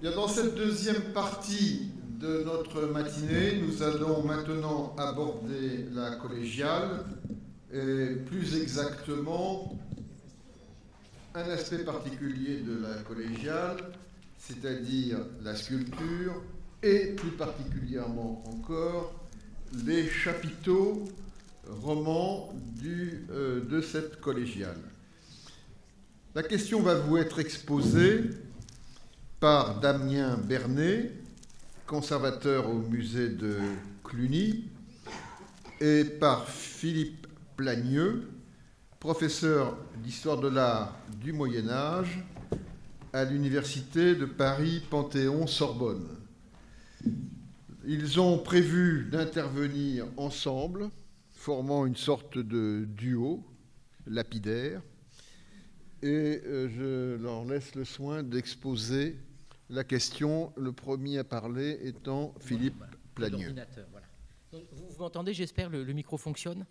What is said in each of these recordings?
Bien, dans cette deuxième partie de notre matinée, nous allons maintenant aborder la collégiale et plus exactement un aspect particulier de la collégiale, c'est-à-dire la sculpture et plus particulièrement encore les chapiteaux romans de cette collégiale. La question va vous être exposée par Damien Bernet, conservateur au musée de Cluny, et par Philippe Plagneux, professeur d'histoire de l'art du Moyen-Âge à l'université de Paris-Panthéon-Sorbonne. Ils ont prévu d'intervenir ensemble, formant une sorte de duo lapidaire, et je leur laisse le soin d'exposer la question, le premier à parler étant Philippe Plagneux. Voilà. Donc, vous m'entendez, j'espère, le micro fonctionne.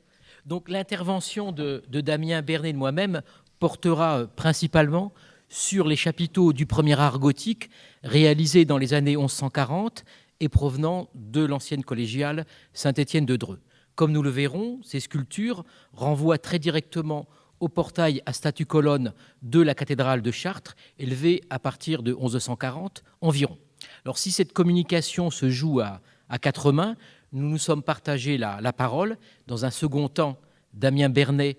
Donc l'intervention de Damien Bernet et de moi-même portera principalement sur les chapiteaux du premier art gothique réalisés dans les années 1140 et provenant de l'ancienne collégiale Saint-Étienne de Dreux. Comme nous le verrons, ces sculptures renvoient très directement au portail à statue-colonne de la cathédrale de Chartres, élevée à partir de 1140 environ. Alors si cette communication se joue à quatre mains, nous nous sommes partagé la parole. Dans un second temps, Damien Bernet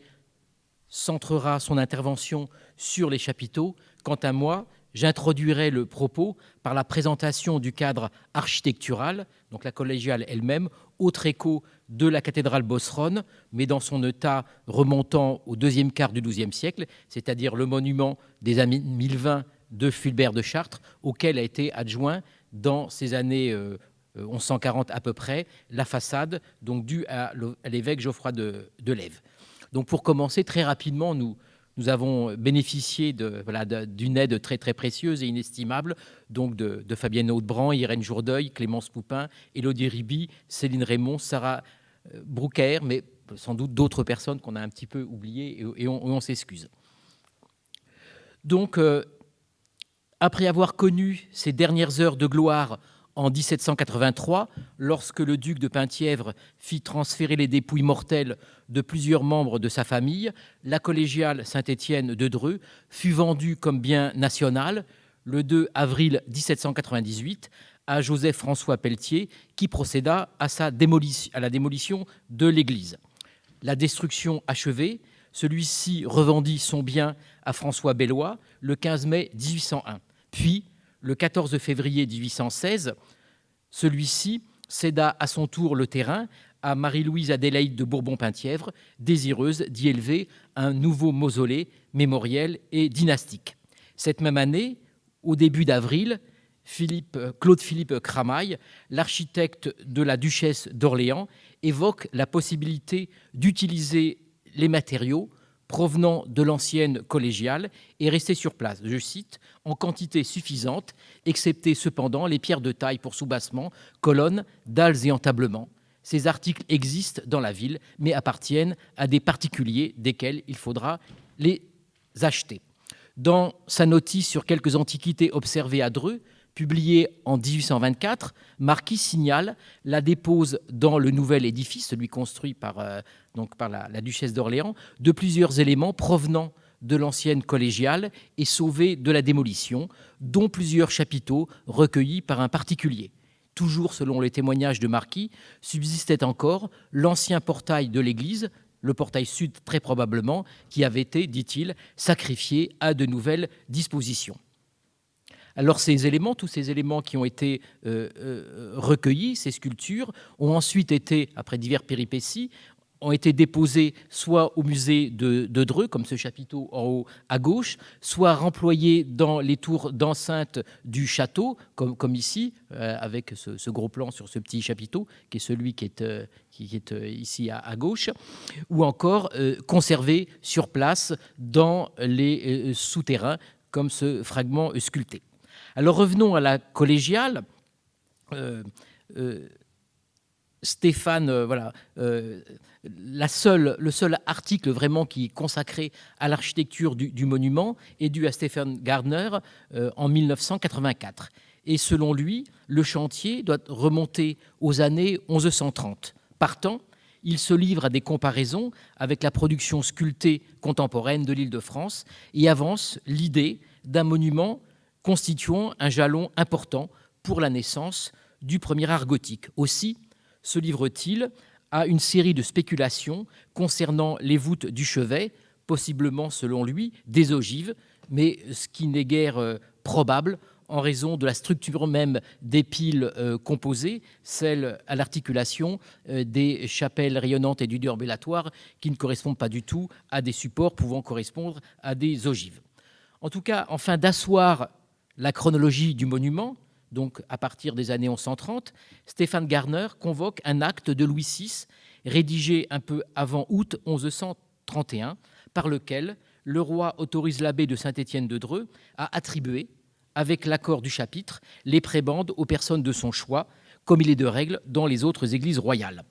centrera son intervention sur les chapiteaux. Quant à moi, j'introduirai le propos par la présentation du cadre architectural, donc la collégiale elle-même, autre écho de la cathédrale Bosron, mais dans son état remontant au deuxième quart du XIIe siècle, c'est-à-dire le monument des années 1020 de Fulbert de Chartres, auquel a été adjoint dans ces années 1140 à peu près, la façade, donc due à l'évêque Geoffroy de Lèves. Donc pour commencer, très rapidement, nous avons bénéficié d'une aide très, très précieuse et inestimable, donc de Fabienne Hautebran, Irène Jourdeuil, Clémence Poupin, Élodie Riby, Céline Raymond, Sarah Broucker, mais sans doute d'autres personnes qu'on a un petit peu oubliées et on s'excuse. Donc, après avoir connu ces dernières heures de gloire en 1783, lorsque le duc de Penthièvre fit transférer les dépouilles mortelles de plusieurs membres de sa famille, la collégiale Saint-Étienne de Dreux fut vendue comme bien national le 2 avril 1798 à Joseph-François Pelletier, qui procéda à la démolition de l'église. La destruction achevée, celui-ci revendit son bien à François Bellois le 15 mai 1801. Puis, le 14 février 1816, celui-ci céda à son tour le terrain à Marie-Louise Adélaïde de Bourbon-Penthièvre, désireuse d'y élever un nouveau mausolée mémoriel et dynastique. Cette même année, au début d'avril, Claude-Philippe Cramail, l'architecte de la duchesse d'Orléans, évoque la possibilité d'utiliser les matériaux provenant de l'ancienne collégiale et rester sur place, je cite, en quantité suffisante, excepté cependant les pierres de taille pour soubassement, colonnes, dalles et entablements. Ces articles existent dans la ville, mais appartiennent à des particuliers desquels il faudra les acheter. Dans sa notice sur quelques antiquités observées à Dreux, publiée en 1824, Marquis signale la dépose dans le nouvel édifice, celui construit par la duchesse d'Orléans, de plusieurs éléments provenant de l'ancienne collégiale et sauvés de la démolition, dont plusieurs chapiteaux recueillis par un particulier. Toujours selon les témoignages de Marquis, subsistait encore l'ancien portail de l'église, le portail sud très probablement, qui avait été, dit-il, sacrifié à de nouvelles dispositions. Alors tous ces éléments qui ont été recueillis, ces sculptures, ont ensuite été, après divers péripéties, ont été déposés soit au musée de Dreux, comme ce chapiteau en haut à gauche, soit remployés dans les tours d'enceinte du château, comme ici, avec ce gros plan sur ce petit chapiteau, qui est celui qui est ici à gauche, ou encore conservés sur place dans les souterrains, comme ce fragment sculpté. Alors revenons à la collégiale. Stéphane, le seul article vraiment qui est consacré à l'architecture du monument est dû à Stephen Gardner en 1984. Et selon lui, le chantier doit remonter aux années 1130. Partant, il se livre à des comparaisons avec la production sculptée contemporaine de l'Île-de-France et avance l'idée d'un monument constituant un jalon important pour la naissance du premier art gothique. Aussi se livre-t-il à une série de spéculations concernant les voûtes du chevet, possiblement, selon lui, des ogives, mais ce qui n'est guère probable en raison de la structure même des piles composées, celle à l'articulation des chapelles rayonnantes et du déambulatoire, qui ne correspondent pas du tout à des supports pouvant correspondre à des ogives. En tout cas, afin d'asseoir la chronologie du monument, donc à partir des années 1130, Stéphane Garner convoque un acte de Louis VI, rédigé un peu avant août 1131, par lequel le roi autorise l'abbé de Saint-Étienne-de-Dreux à attribuer, avec l'accord du chapitre, les prébendes aux personnes de son choix, comme il est de règle dans les autres églises royales.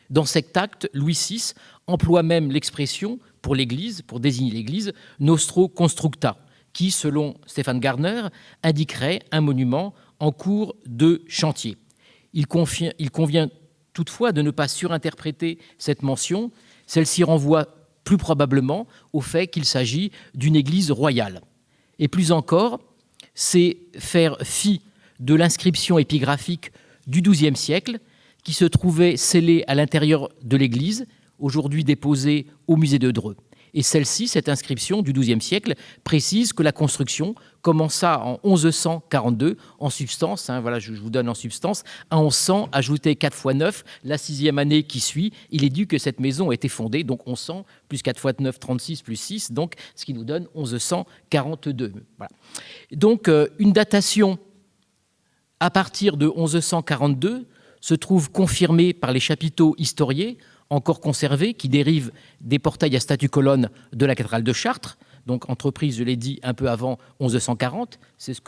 Dans cet acte, Louis VI emploie même l'expression pour l'Église, pour désigner l'Église, nostro constructa, qui, selon Stéphane Garner, indiquerait un monument en cours de chantier. Il convient toutefois de ne pas surinterpréter cette mention. Celle-ci renvoie plus probablement au fait qu'il s'agit d'une église royale. Et plus encore, c'est faire fi de l'inscription épigraphique du XIIe siècle qui se trouvait scellée à l'intérieur de l'église, aujourd'hui déposée au musée de Dreux. Et celle-ci, cette inscription du XIIe siècle, précise que la construction commença en 1142, en substance, voilà, je vous donne en substance, à 1100, ajouté 4 x 9, la 6e année qui suit, il est dit que cette maison a été fondée, donc 1100, plus 4 x 9, 36, plus 6, donc ce qui nous donne 1142. Voilà. Donc, une datation à partir de 1142 se trouve confirmée par les chapiteaux historiés, encore conservés, qui dérivent des portails à statue-colonne de la cathédrale de Chartres, donc entreprise, je l'ai dit, un peu avant 1140, c'est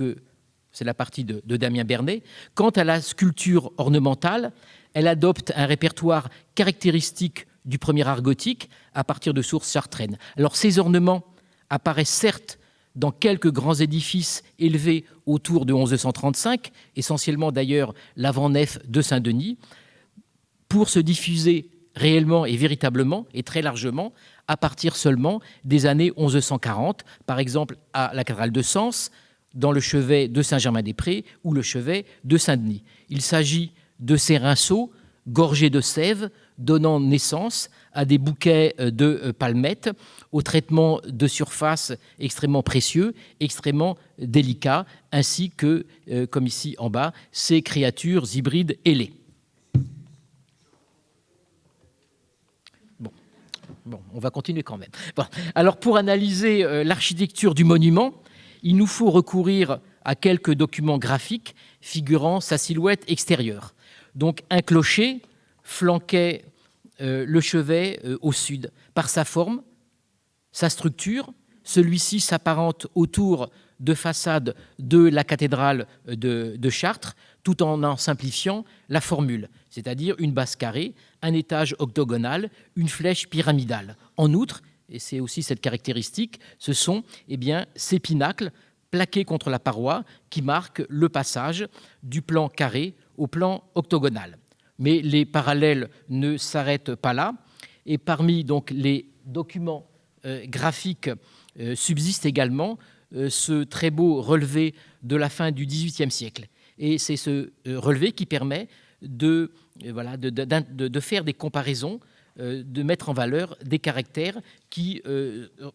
la partie de Damien Bernet. Quant à la sculpture ornementale, elle adopte un répertoire caractéristique du premier art gothique à partir de sources chartraines. Alors ces ornements apparaissent certes dans quelques grands édifices élevés autour de 1135, essentiellement d'ailleurs l'avant-nef de Saint-Denis, pour se diffuser réellement et véritablement et très largement à partir seulement des années 1140, par exemple à la cathédrale de Sens, dans le chevet de Saint-Germain-des-Prés ou le chevet de Saint-Denis. Il s'agit de ces rinceaux gorgés de sève, donnant naissance à des bouquets de palmettes, au traitement de surface extrêmement précieux, extrêmement délicat, ainsi que, comme ici en bas, ces créatures hybrides ailées. Bon, on va continuer quand même. Bon. Alors, pour analyser l'architecture du monument, il nous faut recourir à quelques documents graphiques figurant sa silhouette extérieure. Donc, un clocher flanquait le chevet au sud. Par sa forme, sa structure, celui-ci s'apparente autour de façade de la cathédrale de Chartres, tout en simplifiant la formule, c'est-à-dire une base carrée, un étage octogonal, une flèche pyramidale. En outre, et c'est aussi cette caractéristique, ce sont ces pinacles plaqués contre la paroi qui marquent le passage du plan carré au plan octogonal. Mais les parallèles ne s'arrêtent pas là, et parmi donc les documents graphiques subsiste également ce très beau relevé de la fin du XVIIIe siècle. Et c'est ce relevé qui permet de faire des comparaisons, de mettre en valeur des caractères qui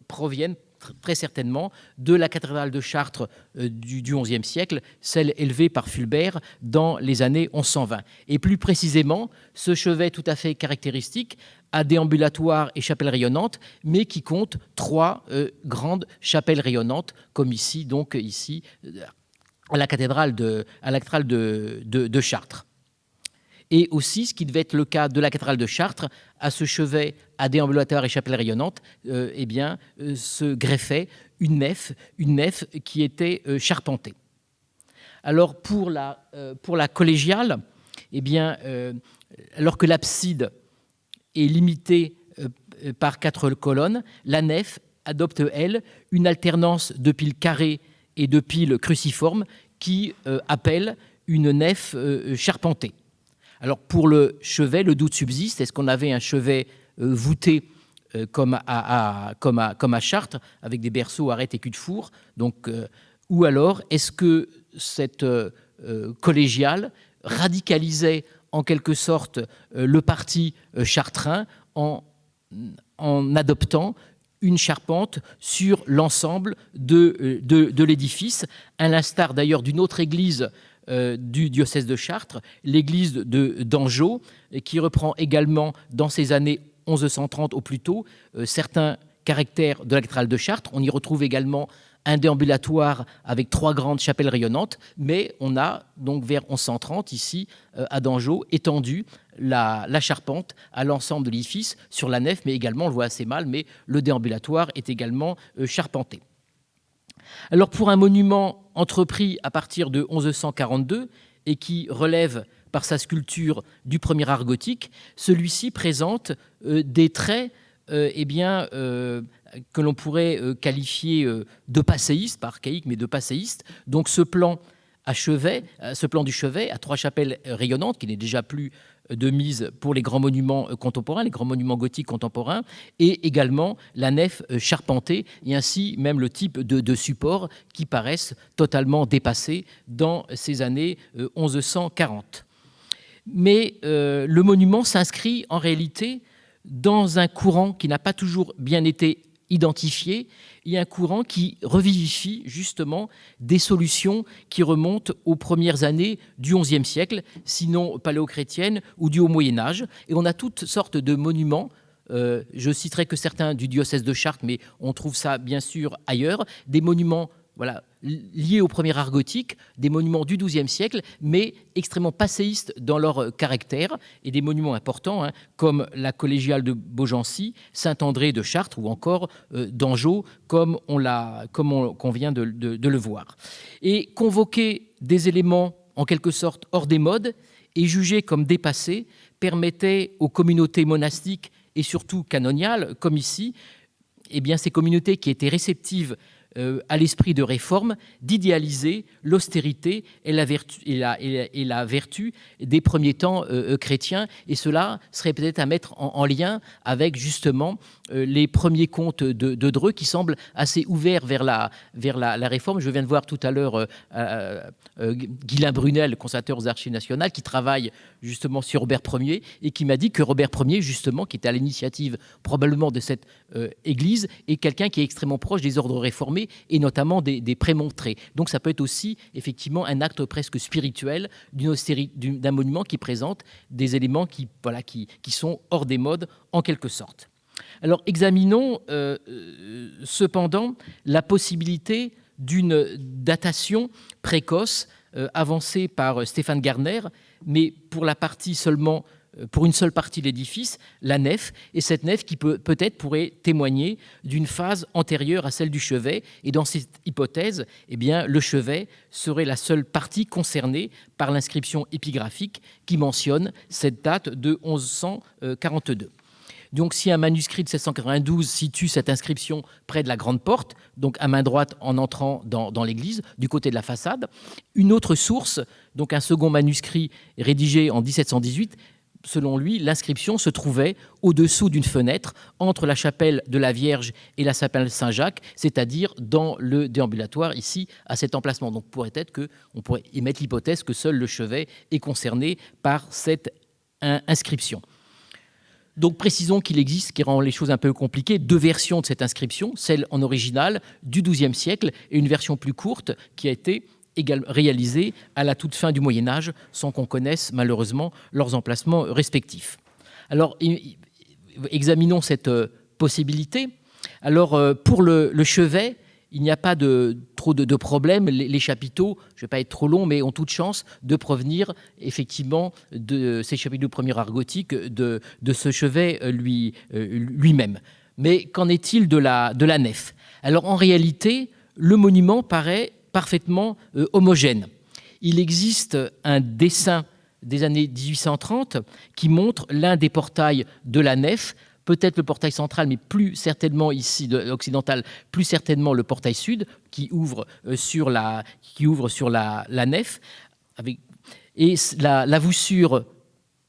proviennent très certainement de la cathédrale de Chartres du XIe siècle, celle élevée par Fulbert dans les années 1120. Et plus précisément, ce chevet tout à fait caractéristique à déambulatoire et chapelle rayonnante, mais qui compte 3 grandes chapelles rayonnantes, comme ici, à la cathédrale de Chartres. Et aussi, ce qui devait être le cas de la cathédrale de Chartres, à ce chevet à déambulatoire et chapelle rayonnante, se greffait une nef qui était charpentée. Alors, pour la collégiale, alors que l'abside est limitée par 4 colonnes, la nef adopte, elle, une alternance de piles carrées et de piles cruciformes qui appelle une nef charpentée. Alors pour le chevet, le doute subsiste. Est-ce qu'on avait un chevet voûté comme à Chartres, avec des berceaux, arêtes et cul de four, donc, ou alors est-ce que cette collégiale radicalisait en quelque sorte le parti chartrain en adoptant une charpente sur l'ensemble de l'édifice, à l'instar d'ailleurs d'une autre église du diocèse de Chartres, l'église d'Angeau, qui reprend également dans ces années 1130 au plus tôt certains caractères de la cathédrale de Chartres. On y retrouve également un déambulatoire avec 3 grandes chapelles rayonnantes, mais on a donc vers 1130 ici à Dangeau étendu la charpente à l'ensemble de l'édifice sur la nef, mais également, on le voit assez mal, mais le déambulatoire est également charpenté. Alors pour un monument entrepris à partir de 1142 et qui relève par sa sculpture du premier art gothique, celui-ci présente des traits que l'on pourrait qualifier de passéistes, pas archaïques, mais de passéistes. Donc ce plan du chevet à 3 chapelles rayonnantes, qui n'est déjà plus de mise pour les grands monuments contemporains, les grands monuments gothiques contemporains, et également la nef charpentée, et ainsi même le type de support qui paraissent totalement dépassés dans ces années 1140. Mais le monument s'inscrit en réalité dans un courant qui n'a pas toujours bien été identifié, et un courant qui revivifie justement des solutions qui remontent aux premières années du XIe siècle, sinon paléochrétiennes ou du Haut Moyen-Âge. Et on a toutes sortes de monuments. Je citerai que certains du diocèse de Chartres, mais on trouve ça bien sûr ailleurs, des monuments liés au premier art gothique, des monuments du XIIe siècle, mais extrêmement passéistes dans leur caractère, et des monuments importants, comme la collégiale de Beaugency, Saint-André de Chartres, ou encore d'Angeau, comme on vient de le voir. Et convoquer des éléments en quelque sorte hors des modes et jugés comme dépassés permettait aux communautés monastiques et surtout canoniales, comme ici, ces communautés qui étaient réceptives à l'esprit de réforme, d'idéaliser l'austérité et la vertu des premiers temps chrétiens. Et cela serait peut-être à mettre en lien avec justement les premiers contes de Dreux, qui semblent assez ouverts vers la réforme. Je viens de voir tout à l'heure Guylain Brunel, conservateur aux Archives nationales, qui travaille justement sur Robert Ier, et qui m'a dit que Robert Ier, justement, qui était à l'initiative probablement de cette église, est quelqu'un qui est extrêmement proche des ordres réformés, et notamment des prémontrés. Donc ça peut être aussi effectivement un acte presque spirituel d'un monument qui présente des éléments qui sont hors des modes en quelque sorte. Alors examinons cependant la possibilité d'une datation précoce avancée par Stéphane Garner, mais pour une seule partie de l'édifice, la nef, et cette nef qui peut-être pourrait témoigner d'une phase antérieure à celle du chevet. Et dans cette hypothèse, le chevet serait la seule partie concernée par l'inscription épigraphique qui mentionne cette date de 1142. Donc si un manuscrit de 1692 situe cette inscription près de la grande porte, donc à main droite en entrant dans l'église, du côté de la façade, une autre source, donc un second manuscrit rédigé en 1718, selon lui, l'inscription se trouvait au-dessous d'une fenêtre entre la chapelle de la Vierge et la chapelle Saint-Jacques, c'est-à-dire dans le déambulatoire, ici, à cet emplacement. Donc, on pourrait émettre l'hypothèse que seul le chevet est concerné par cette inscription. Donc, précisons qu'il existe, ce qui rend les choses un peu compliquées, 2 versions de cette inscription, celle en original du XIIe siècle et une version plus courte qui a été réalisés à la toute fin du Moyen-Âge, sans qu'on connaisse malheureusement leurs emplacements respectifs. Alors, examinons cette possibilité. Alors, pour le chevet, il n'y a pas trop de problème. Les chapiteaux, je ne vais pas être trop long, mais ont toute chance de provenir effectivement de ces chapiteaux du premier art gothique, de ce chevet lui-même. Mais qu'en est-il de la nef? Alors, en réalité, le monument paraît parfaitement homogène. Il existe un dessin des années 1830 qui montre l'un des portails de la nef peut-être le portail central, mais plus certainement ici, occidental, plus certainement le portail sud, qui ouvre sur la nef. Et la voussure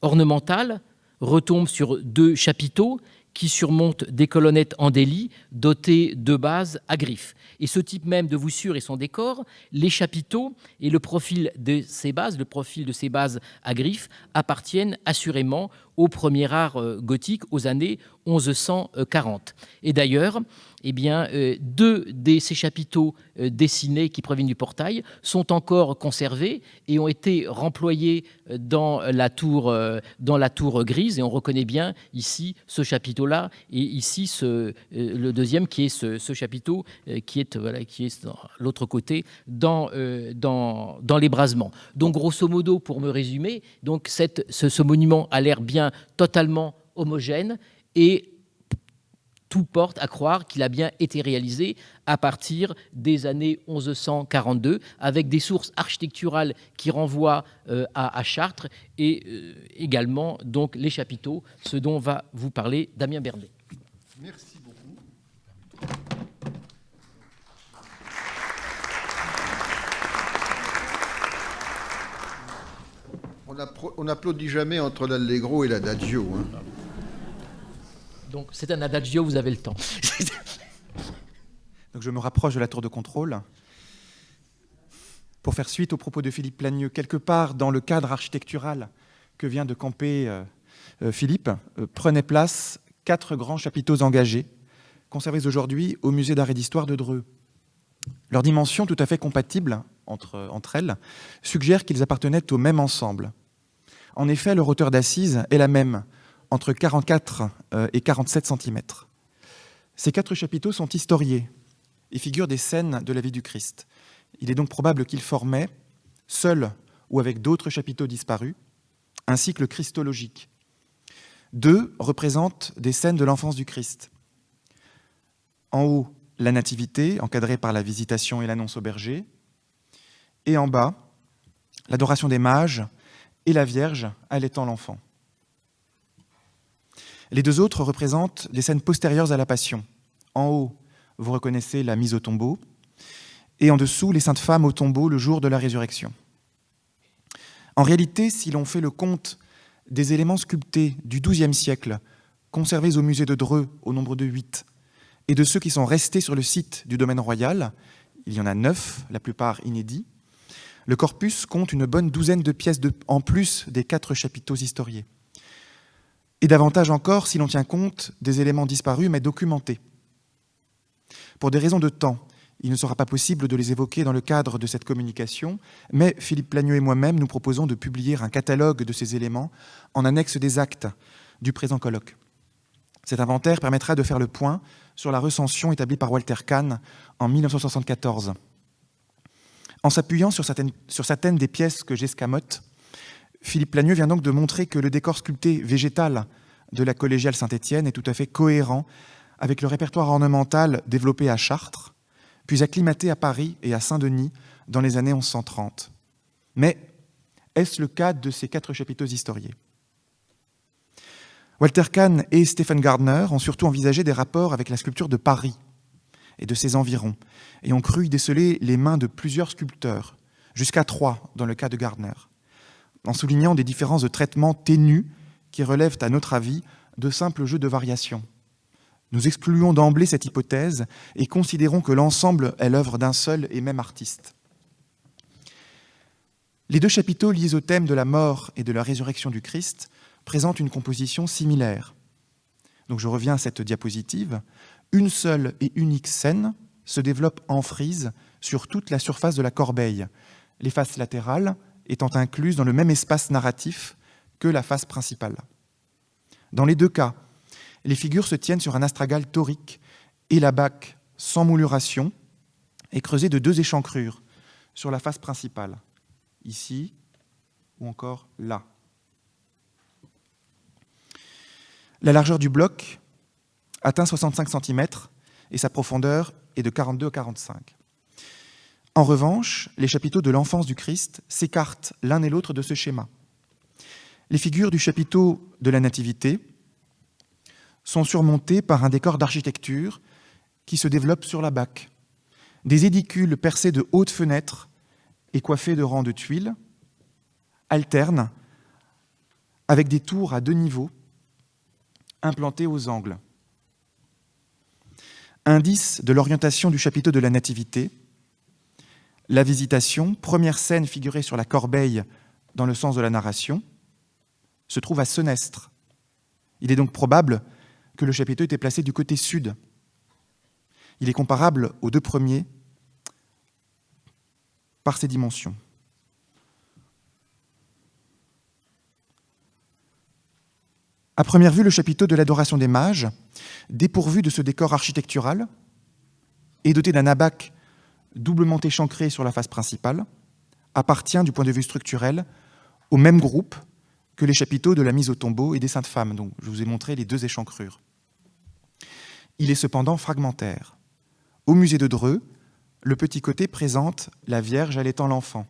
ornementale retombe sur 2 chapiteaux qui surmontent des colonnettes en délit dotées de bases à griffes. Et ce type même de voussure et son décor, les chapiteaux et le profil de ces bases, à griffes, appartiennent assurément au premier art gothique aux années 1140. Et d'ailleurs, 2 de ces chapiteaux dessinés qui proviennent du portail sont encore conservés et ont été remployés dans la tour grise. Et on reconnaît bien ici ce chapiteau-là et ici le deuxième qui est ce chapiteau qui est de l'autre côté dans l'ébrasement. Donc grosso modo, pour me résumer, donc ce monument a l'air bien totalement homogène et tout porte à croire qu'il a bien été réalisé à partir des années 1142, avec des sources architecturales qui renvoient à Chartres et également donc les chapiteaux, ce dont va vous parler Damien Bernet. Merci beaucoup. On n'applaudit jamais entre l'allegro et l'adagio. Hein. Donc c'est un adagio, vous avez le temps. Donc je me rapproche de la tour de contrôle. Pour faire suite aux propos de Philippe Plagneux, quelque part dans le cadre architectural que vient de camper Philippe, prenaient place 4 grands chapiteaux engagés, conservés aujourd'hui au musée d'art et d'histoire de Dreux. Leur dimension tout à fait compatible entre elles suggère qu'ils appartenaient au même ensemble. En effet, leur hauteur d'assise est la même, entre 44 et 47 cm. Ces 4 chapiteaux sont historiés et figurent des scènes de la vie du Christ. Il est donc probable qu'ils formaient, seuls ou avec d'autres chapiteaux disparus, un cycle christologique. 2 représentent des scènes de l'enfance du Christ. En haut, la Nativité, encadrée par la Visitation et l'Annonce au berger, et en bas, l'adoration des mages et la Vierge allaitant l'enfant. Les 2 autres représentent des scènes postérieures à la Passion. En haut, vous reconnaissez la mise au tombeau, et en dessous, les saintes femmes au tombeau le jour de la résurrection. En réalité, si l'on fait le compte des éléments sculptés du XIIe siècle, conservés au musée de Dreux au nombre de 8, et de ceux qui sont restés sur le site du domaine royal, il y en a 9, la plupart inédits, le corpus compte une bonne douzaine de pièces en plus des 4 chapiteaux historiés. Et davantage encore si l'on tient compte des éléments disparus mais documentés. Pour des raisons de temps, il ne sera pas possible de les évoquer dans le cadre de cette communication, mais Philippe Plagneux et moi-même nous proposons de publier un catalogue de ces éléments en annexe des actes du présent colloque. Cet inventaire permettra de faire le point sur la recension établie par Walter Kahn en 1974. En s'appuyant sur certaines des pièces que j'escamote, Philippe Plagneux vient donc de montrer que le décor sculpté végétal de la collégiale Saint-Étienne est tout à fait cohérent avec le répertoire ornemental développé à Chartres, puis acclimaté à Paris et à Saint-Denis dans les années 1130. Mais est-ce le cas de ces 4 chapiteaux historiés ? Walter Kahn et Stephen Gardner ont surtout envisagé des rapports avec la sculpture de Paris et de ses environs, et ont cru y déceler les mains de plusieurs sculpteurs, jusqu'à 3 dans le cas de Gardner, en soulignant des différences de traitement ténus qui relèvent, à notre avis, de simples jeux de variations. Nous excluons d'emblée cette hypothèse et considérons que l'ensemble est l'œuvre d'un seul et même artiste. Les 2 chapiteaux liés au thème de la mort et de la résurrection du Christ présentent une composition similaire. Donc je reviens à cette diapositive. Une seule et unique scène se développe en frise sur toute la surface de la corbeille, les faces latérales étant incluses dans le même espace narratif que la face principale. Dans les 2 cas, les figures se tiennent sur un astragale taurique et la baque sans mouluration est creusée de 2 échancrures sur la face principale, ici ou encore là. La largeur du bloc atteint 65 cm et sa profondeur est de 42 à 45. En revanche, les chapiteaux de l'enfance du Christ s'écartent l'un et l'autre de ce schéma. Les figures du chapiteau de la Nativité sont surmontés par un décor d'architecture qui se développe sur la bac. Des édicules percés de hautes fenêtres et coiffés de rangs de tuiles alternent avec des tours à 2 niveaux implantées aux angles. Indice de l'orientation du chapiteau de la Nativité, la Visitation, première scène figurée sur la corbeille dans le sens de la narration, se trouve à Senestre. Il est donc probable que le chapiteau était placé du côté sud. Il est comparable aux 2 premiers par ses dimensions. À première vue, le chapiteau de l'Adoration des Mages, dépourvu de ce décor architectural et doté d'un abaque doublement échancré sur la face principale, appartient du point de vue structurel au même groupe que les chapiteaux de la mise au tombeau et des Saintes Femmes, dont je vous ai montré les 2 échancrures. Il est cependant fragmentaire. Au musée de Dreux, le petit côté présente la Vierge allaitant l'enfant,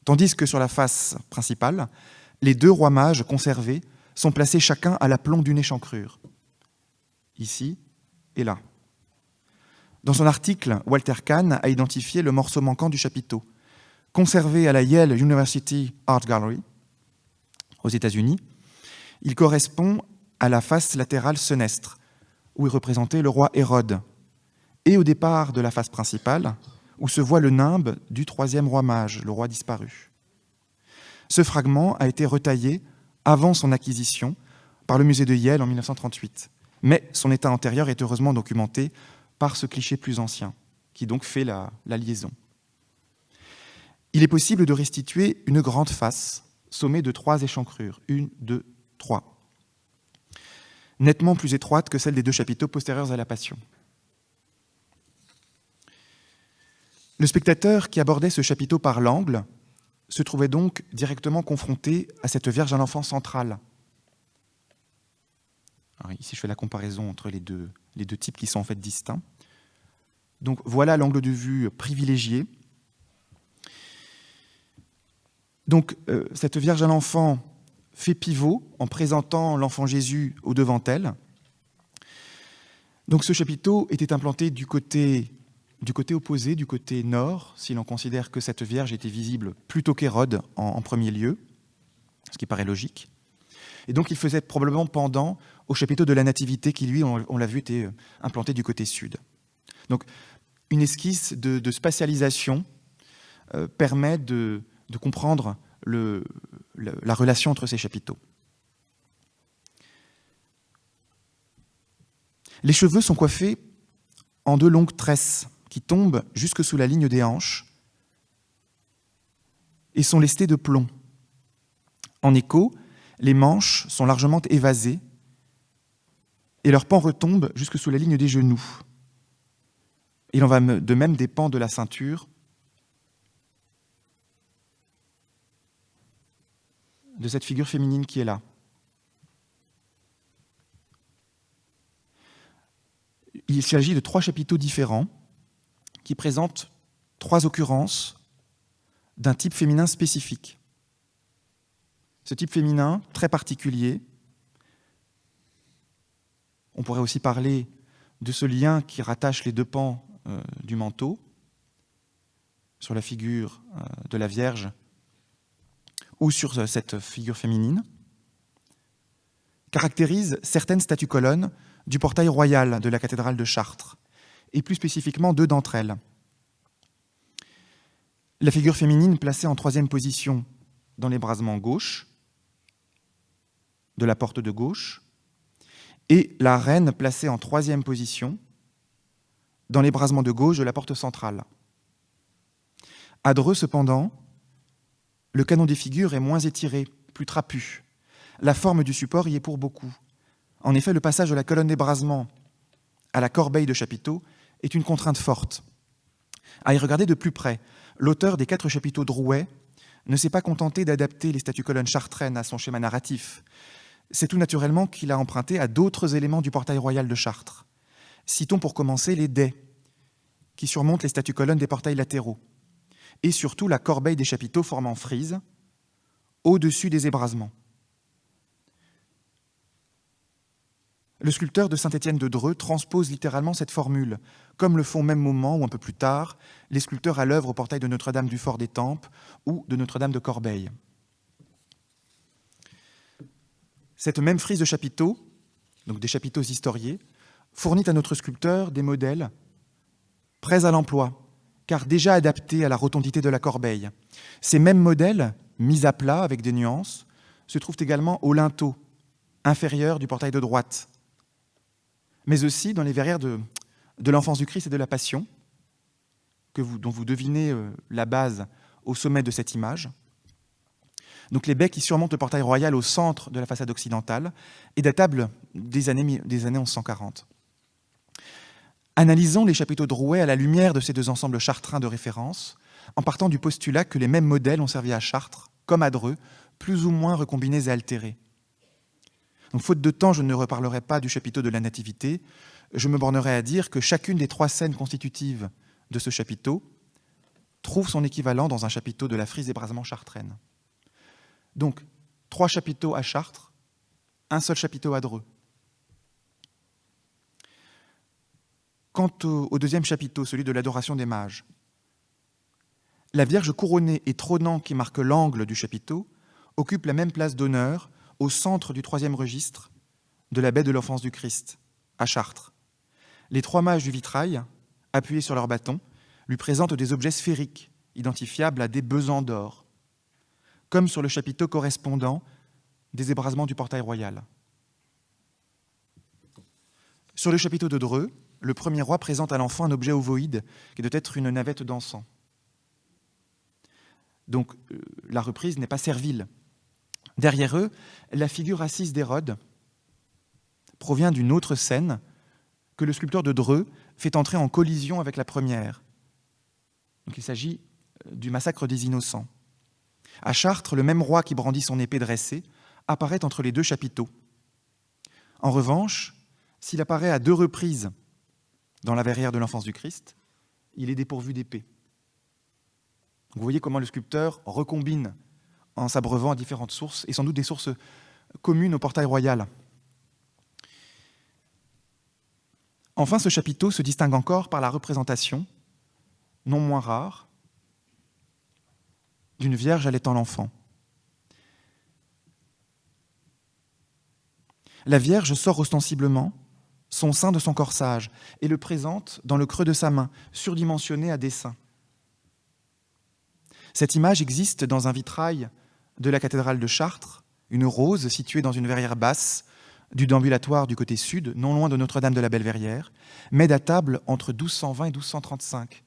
tandis que sur la face principale, les 2 rois mages conservés sont placés chacun à l'aplomb d'une échancrure, ici et là. Dans son article, Walter Kahn a identifié le morceau manquant du chapiteau, conservé à la Yale University Art Gallery, aux États-Unis. Il correspond à la face latérale senestre, où est représenté le roi Hérode, et au départ de la face principale, où se voit le nimbe du 3e roi mage, le roi disparu. Ce fragment a été retaillé avant son acquisition par le musée de Yale en 1938, mais son état antérieur est heureusement documenté par ce cliché plus ancien, qui donc fait la liaison. Il est possible de restituer une grande face, sommée de 3 échancrures, 1, 2, 3, nettement plus étroite que celle des 2 chapiteaux postérieurs à la Passion. Le spectateur qui abordait ce chapiteau par l'angle se trouvait donc directement confronté à cette Vierge à l'enfant centrale. Alors ici, je fais la comparaison entre les deux types qui sont en fait distincts. Donc voilà l'angle de vue privilégié. Donc cette Vierge à l'enfant fait pivot en présentant l'enfant Jésus au devant d'elle. Donc ce chapiteau était implanté du côté opposé, du côté nord, si l'on considère que cette Vierge était visible plutôt qu'Hérode en premier lieu, ce qui paraît logique. Et donc il faisait probablement pendant au chapiteau de la Nativité qui, lui, on l'a vu, était implanté du côté sud. Donc une esquisse de spatialisation permet de comprendre la relation entre ces chapiteaux. Les cheveux sont coiffés en 2 longues tresses qui tombent jusque sous la ligne des hanches et sont lestées de plomb. En écho, les manches sont largement évasées et leurs pans retombent jusque sous la ligne des genoux. Il en va de même des pans de la ceinture de cette figure féminine qui est là. Il s'agit de 3 chapiteaux différents qui présentent 3 occurrences d'un type féminin spécifique. Ce type féminin très particulier, on pourrait aussi parler de ce lien qui rattache les 2 pans du manteau sur la figure de la Vierge ou sur cette figure féminine, caractérise certaines statues-colonnes du portail royal de la cathédrale de Chartres, et plus spécifiquement 2 d'entre elles. La figure féminine placée en 3e position dans l'ébrasement gauche de la porte de gauche, et la reine placée en 3e position dans l'ébrasement de gauche de la porte centrale. À Dreux, cependant, le canon des figures est moins étiré, plus trapu. La forme du support y est pour beaucoup. En effet, le passage de la colonne d'ébrasement à la corbeille de chapiteau est une contrainte forte. À y regarder de plus près, l'auteur des 4 chapiteaux Drouais ne s'est pas contenté d'adapter les statues-colonnes chartraines à son schéma narratif. C'est tout naturellement qu'il a emprunté à d'autres éléments du portail royal de Chartres. Citons pour commencer les dais, qui surmontent les statues-colonnes des portails latéraux, et surtout la corbeille des chapiteaux formant frise, au-dessus des ébrasements. Le sculpteur de Saint-Étienne de Dreux transpose littéralement cette formule, comme le font au même moment ou un peu plus tard les sculpteurs à l'œuvre au portail de Notre-Dame du Fort d'Étampes ou de Notre-Dame de Corbeil. Cette même frise de chapiteaux, donc des chapiteaux historiés, fournit à notre sculpteur des modèles prêts à l'emploi, car déjà adaptés à la rotondité de la corbeille. Ces mêmes modèles, mis à plat avec des nuances, se trouvent également au linteau inférieur du portail de droite, mais aussi dans les verrières de l'Enfance du Christ et de la Passion, dont vous devinez la base au sommet de cette image. Donc les baies qui surmontent le portail royal au centre de la façade occidentale et datables des années 1140. Analysons les chapiteaux de Rouet à la lumière de ces deux ensembles chartrains de référence, en partant du postulat que les mêmes modèles ont servi à Chartres, comme à Dreux, plus ou moins recombinés et altérés. Donc, faute de temps, je ne reparlerai pas du chapiteau de la Nativité. Je me bornerai à dire que chacune des 3 scènes constitutives de ce chapiteau trouve son équivalent dans un chapiteau de la frise d'ébrasement chartraine. Donc, 3 chapiteaux à Chartres, un seul chapiteau à Dreux. Quant au deuxième chapiteau, celui de l'adoration des mages, la Vierge couronnée et trônant qui marque l'angle du chapiteau occupe la même place d'honneur au centre du 3e registre de la baie de l'Enfance du Christ, à Chartres. Les 3 mages du vitrail, appuyés sur leurs bâtons, lui présentent des objets sphériques, identifiables à des besants d'or, comme sur le chapiteau correspondant des ébrasements du portail royal. Sur le chapiteau de Dreux, le premier roi présente à l'enfant un objet ovoïde qui doit être une navette d'encens. Donc la reprise n'est pas servile. Derrière eux, la figure assise d'Hérode provient d'une autre scène que le sculpteur de Dreux fait entrer en collision avec la première. Donc il s'agit du massacre des Innocents. À Chartres, le même roi qui brandit son épée dressée apparaît entre les 2 chapiteaux. En revanche, s'il apparaît à 2 reprises dans la verrière de l'Enfance du Christ, il est dépourvu d'épée. Vous voyez comment le sculpteur recombine en s'abreuvant à différentes sources, et sans doute des sources communes au portail royal. Enfin, ce chapiteau se distingue encore par la représentation, non moins rare, d'une Vierge allaitant l'enfant. La Vierge sort ostensiblement son sein de son corsage et le présente dans le creux de sa main, surdimensionné à dessein. Cette image existe dans un vitrail de la cathédrale de Chartres, une rose située dans une verrière basse du déambulatoire du côté sud, non loin de Notre-Dame de la Belle-Verrière, mais datable entre 1220 et 1235.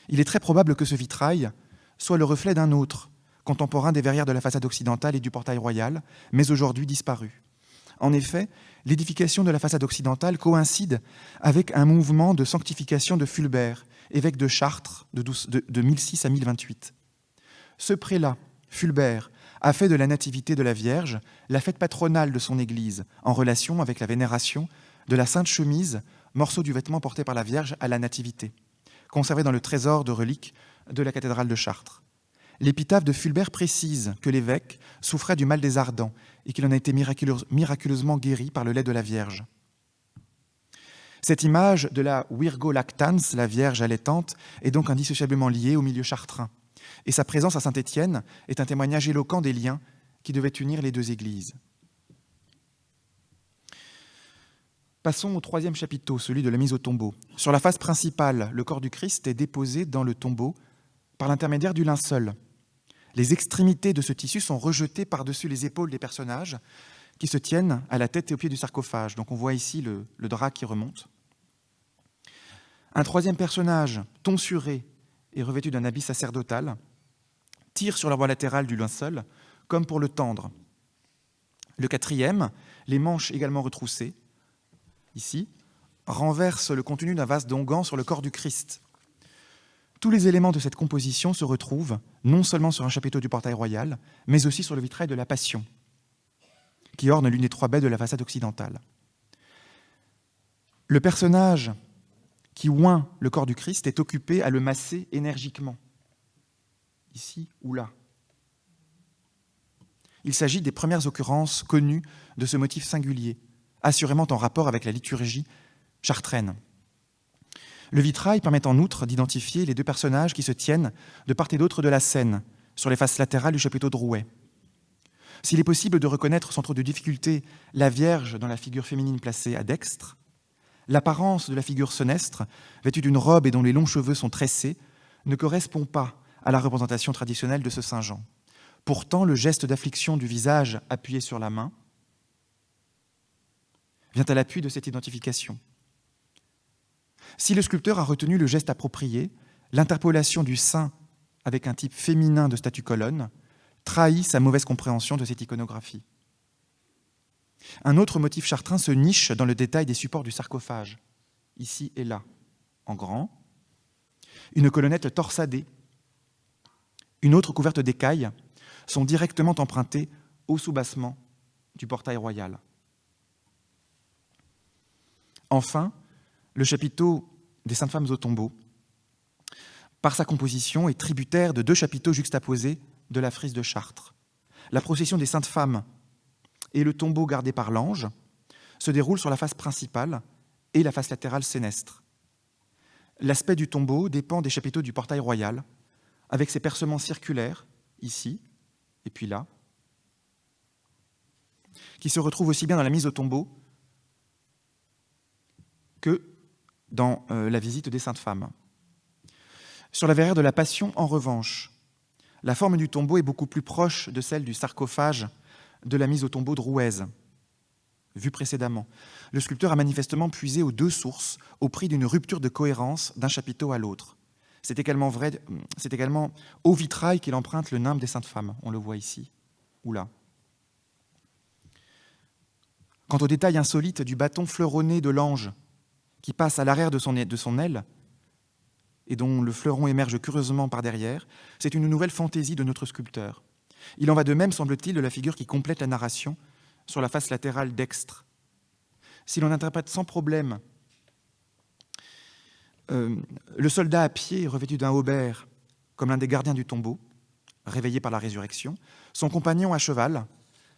Il est très probable que ce vitrail soit le reflet d'un autre, contemporain des verrières de la façade occidentale et du portail royal, mais aujourd'hui disparu. En effet, l'édification de la façade occidentale coïncide avec un mouvement de sanctification de Fulbert, évêque de Chartres de 1006 à 1028. Ce prélat, Fulbert, a fait de la Nativité de la Vierge la fête patronale de son Église, en relation avec la vénération de la Sainte Chemise, morceau du vêtement porté par la Vierge à la Nativité, conservé dans le trésor de reliques de la cathédrale de Chartres. L'épitaphe de Fulbert précise que l'évêque souffrait du mal des ardents et qu'il en a été miraculeusement guéri par le lait de la Vierge. Cette image de la Virgo Lactans, la Vierge allaitante, est donc indissociablement liée au milieu chartrain. Et sa présence à Saint-Étienne est un témoignage éloquent des liens qui devaient unir les 2 églises. Passons au 3e chapiteau, celui de la mise au tombeau. Sur la face principale, le corps du Christ est déposé dans le tombeau par l'intermédiaire du linceul. Les extrémités de ce tissu sont rejetées par-dessus les épaules des personnages qui se tiennent à la tête et au pied du sarcophage. Donc on voit ici le drap qui remonte. Un 3e personnage, tonsuré et revêtu d'un habit sacerdotal, tire sur la voie latérale du linceul, comme pour le tendre. Le 4e, les manches également retroussées, ici, renverse le contenu d'un vase d'onguent sur le corps du Christ. Tous les éléments de cette composition se retrouvent non seulement sur un chapiteau du portail royal, mais aussi sur le vitrail de la Passion, qui orne l'une des 3 baies de la façade occidentale. Le personnage qui oint le corps du Christ est occupé à le masser énergiquement, ici ou là. Il s'agit des premières occurrences connues de ce motif singulier, assurément en rapport avec la liturgie chartraine. Le vitrail permet en outre d'identifier les deux personnages qui se tiennent de part et d'autre de la scène, sur les faces latérales du chapiteau de Rouet. S'il est possible de reconnaître sans trop de difficulté la Vierge dans la figure féminine placée à dextre, l'apparence de la figure senestre, vêtue d'une robe et dont les longs cheveux sont tressés, ne correspond pas à la représentation traditionnelle de ce Saint Jean. Pourtant, le geste d'affliction du visage appuyé sur la main vient à l'appui de cette identification. Si le sculpteur a retenu le geste approprié, l'interpolation du saint avec un type féminin de statue colonne trahit sa mauvaise compréhension de cette iconographie. Un autre motif chartrain se niche dans le détail des supports du sarcophage, ici et là, en grand. Une colonnette torsadée, une autre couverte d'écailles sont directement empruntées au soubassement du portail royal. Enfin, le chapiteau des Saintes Femmes au tombeau, par sa composition, est tributaire de deux chapiteaux juxtaposés de la frise de Chartres. La procession des Saintes Femmes et le tombeau gardé par l'ange se déroulent sur la face principale et la face latérale sénestre. L'aspect du tombeau dépend des chapiteaux du portail royal, avec ses percements circulaires, ici et puis là, qui se retrouvent aussi bien dans la mise au tombeau que dans la visite des Saintes Femmes. Sur la verrière de la Passion, en revanche, la forme du tombeau est beaucoup plus proche de celle du sarcophage de la mise au tombeau de Rouez, vue précédemment. Le sculpteur a manifestement puisé aux deux sources au prix d'une rupture de cohérence d'un chapiteau à l'autre. C'est également au vitrail qu'il emprunte le nimbe des Saintes Femmes. On le voit ici ou là. Quant au détail insolite du bâton fleuronné de l'ange qui passe à l'arrière de son aile et dont le fleuron émerge curieusement par derrière, c'est une nouvelle fantaisie de notre sculpteur. Il en va de même, semble-t-il, de la figure qui complète la narration sur la face latérale dextre. Si l'on interprète sans problème le soldat à pied revêtu d'un haubert comme l'un des gardiens du tombeau, réveillé par la résurrection, son compagnon à cheval,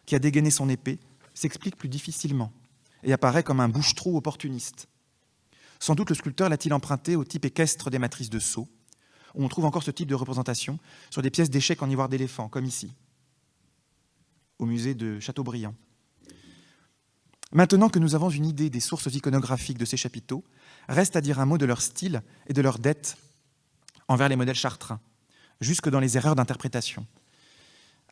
qui a dégainé son épée, s'explique plus difficilement et apparaît comme un bouche-trou opportuniste. Sans doute le sculpteur l'a-t-il emprunté au type équestre des matrices de Sceaux, où on trouve encore ce type de représentation sur des pièces d'échecs en ivoire d'éléphant, comme ici, au musée de Châteaubriand. Maintenant que nous avons une idée des sources iconographiques de ces chapiteaux, reste à dire un mot de leur style et de leur dette envers les modèles chartrains, jusque dans les erreurs d'interprétation.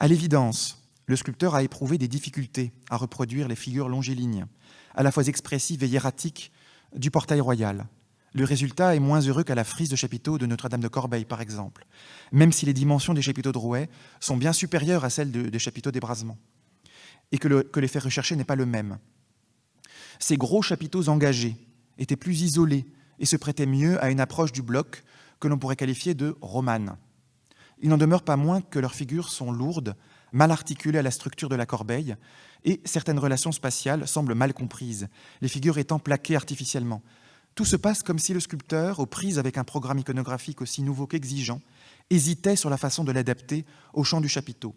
À l'évidence, le sculpteur a éprouvé des difficultés à reproduire les figures longilignes, à la fois expressives et hiératiques, du portail royal. Le résultat est moins heureux qu'à la frise de chapiteau de Notre-Dame de Corbeil, par exemple, même si les dimensions des chapiteaux de Rouet sont bien supérieures à celles des chapiteaux d'Ébrasement, et que l'effet recherché n'est pas le même. Ces gros chapiteaux engagés étaient plus isolés et se prêtaient mieux à une approche du bloc que l'on pourrait qualifier de romane. Il n'en demeure pas moins que leurs figures sont lourdes, mal articulées à la structure de la corbeille, et certaines relations spatiales semblent mal comprises, les figures étant plaquées artificiellement. Tout se passe comme si le sculpteur, aux prises avec un programme iconographique aussi nouveau qu'exigeant, hésitait sur la façon de l'adapter au champ du chapiteau.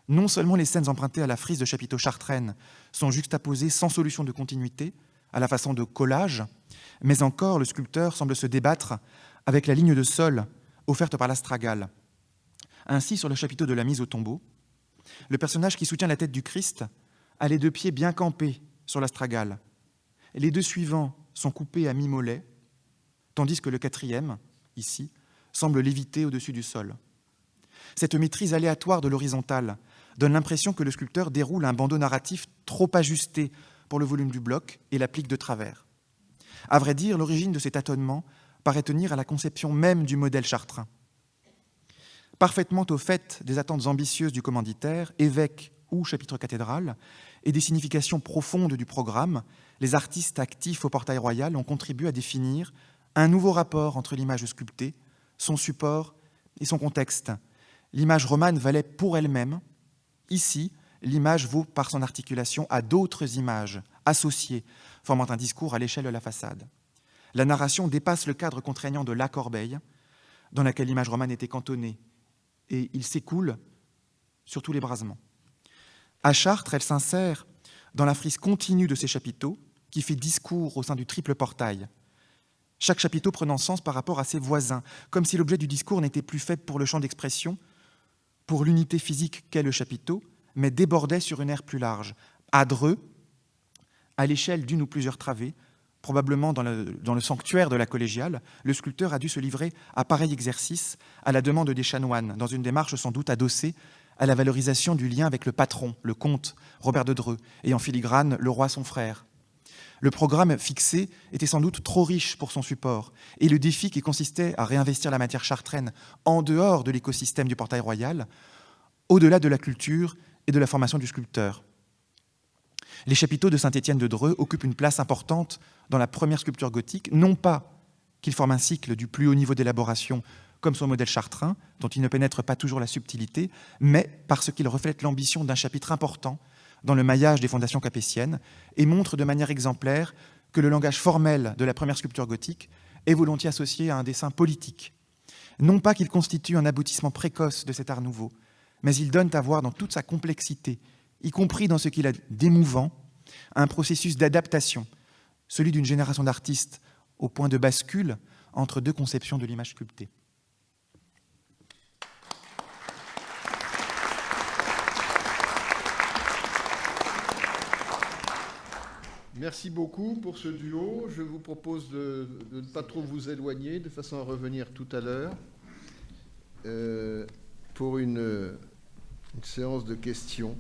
Non seulement les scènes empruntées à la frise de chapiteau chartraine sont juxtaposées sans solution de continuité, à la façon de collage, mais encore le sculpteur semble se débattre avec la ligne de sol offerte par l'astragale. Ainsi, sur le chapiteau de la mise au tombeau, le personnage qui soutient la tête du Christ a les deux pieds bien campés sur l'astragale. Les deux suivants sont coupés à mi-mollet, tandis que le quatrième, ici, semble léviter au-dessus du sol. Cette maîtrise aléatoire de l'horizontale donne l'impression que le sculpteur déroule un bandeau narratif trop ajusté pour le volume du bloc et l'applique de travers. À vrai dire, l'origine de cet tâtonnement paraît tenir à la conception même du modèle chartrain. Parfaitement au fait des attentes ambitieuses du commanditaire, évêque ou chapitre cathédral, et des significations profondes du programme, les artistes actifs au portail royal ont contribué à définir un nouveau rapport entre l'image sculptée, son support et son contexte. L'image romane valait pour elle-même. Ici, l'image vaut par son articulation à d'autres images associées, formant un discours à l'échelle de la façade. La narration dépasse le cadre contraignant de la corbeille, dans laquelle l'image romane était cantonnée, et il s'écoule sur tous les brasements. À Chartres, elle s'insère dans la frise continue de ces chapiteaux, qui fait discours au sein du triple portail. Chaque chapiteau prenant sens par rapport à ses voisins, comme si l'objet du discours n'était plus fait pour le champ d'expression, pour l'unité physique qu'est le chapiteau, mais débordait sur une aire plus large. À Dreux, à l'échelle d'une ou plusieurs travées, probablement dans le sanctuaire de la collégiale, le sculpteur a dû se livrer à pareil exercice à la demande des chanoines, dans une démarche sans doute adossée à la valorisation du lien avec le patron, le comte Robert de Dreux, et en filigrane le roi son frère. Le programme fixé était sans doute trop riche pour son support, et le défi qui consistait à réinvestir la matière chartraine en dehors de l'écosystème du portail royal, au-delà de la culture et de la formation du sculpteur. Les chapiteaux de Saint-Étienne de Dreux occupent une place importante dans la première sculpture gothique, non pas qu'ils forment un cycle du plus haut niveau d'élaboration comme son modèle chartrain, dont il ne pénètre pas toujours la subtilité, mais parce qu'ils reflètent l'ambition d'un chapitre important dans le maillage des fondations capétiennes et montrent de manière exemplaire que le langage formel de la première sculpture gothique est volontiers associé à un dessin politique. Non pas qu'il constitue un aboutissement précoce de cet art nouveau, mais il donne à voir dans toute sa complexité, y compris dans ce qu'il a d'émouvant, un processus d'adaptation, celui d'une génération d'artistes au point de bascule entre deux conceptions de l'image sculptée. Merci beaucoup pour ce duo. Je vous propose de ne pas trop vous éloigner, de façon à revenir tout à l'heure pour une séance de questions.